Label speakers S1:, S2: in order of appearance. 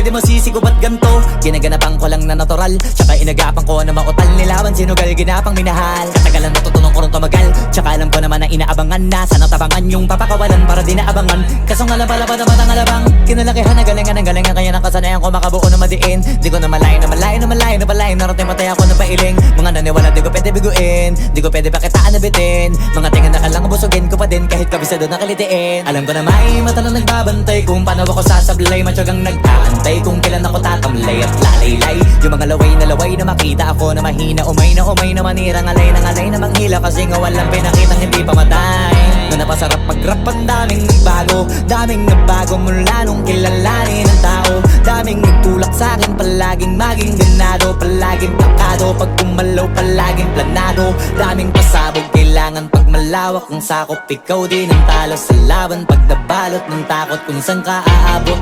S1: di mo sisigo ba't ganto? Ginaganapan ko lang na natural, tsaka inagapan ko na mautal. Nilawan sinugal, ginapang minahal. Katagalan natutunan ko rin tumagal, tsaka alam ko naman na inaabangan na. Sana tabangan yung papakawalan para di naabangan. Kaso nga lang pala ba naman ang alabang kinalakihan na galingan ang galingan. Kaya nakasanayan ko makabuo na madiin. Di ko na malayo na malayo na malayo na malayo. Narating matay ako na pailing. Mga naniwala di ko pwede biguin, di ko pwede pakitaan na bitin. Mga tingan na kalang busugin ko pa din kahit kabisado na kalitiin. Alam ko na may mata na nagbabantay kung paano ako sasablay. Matyagang nag-aantay kung kailan ako tatamlay at lalaylay. Yung mga laway na makita ako na mahina. Umay na manirang alay na manghila. Kasi nga walang pinakitang hindi pamatay. Na napasarap mag-rap ang daming nagbago mula nung kilalanin ang tao. Daming nagtulak sa'kin, palaging maging ganado. Palaging pakado, pag kumalaw palaging planado. Daming pasabog, kailangan pag malawak ang sakop. Ikaw din ang talo sa laban pag nabalot ng takot kung saan ka aabot.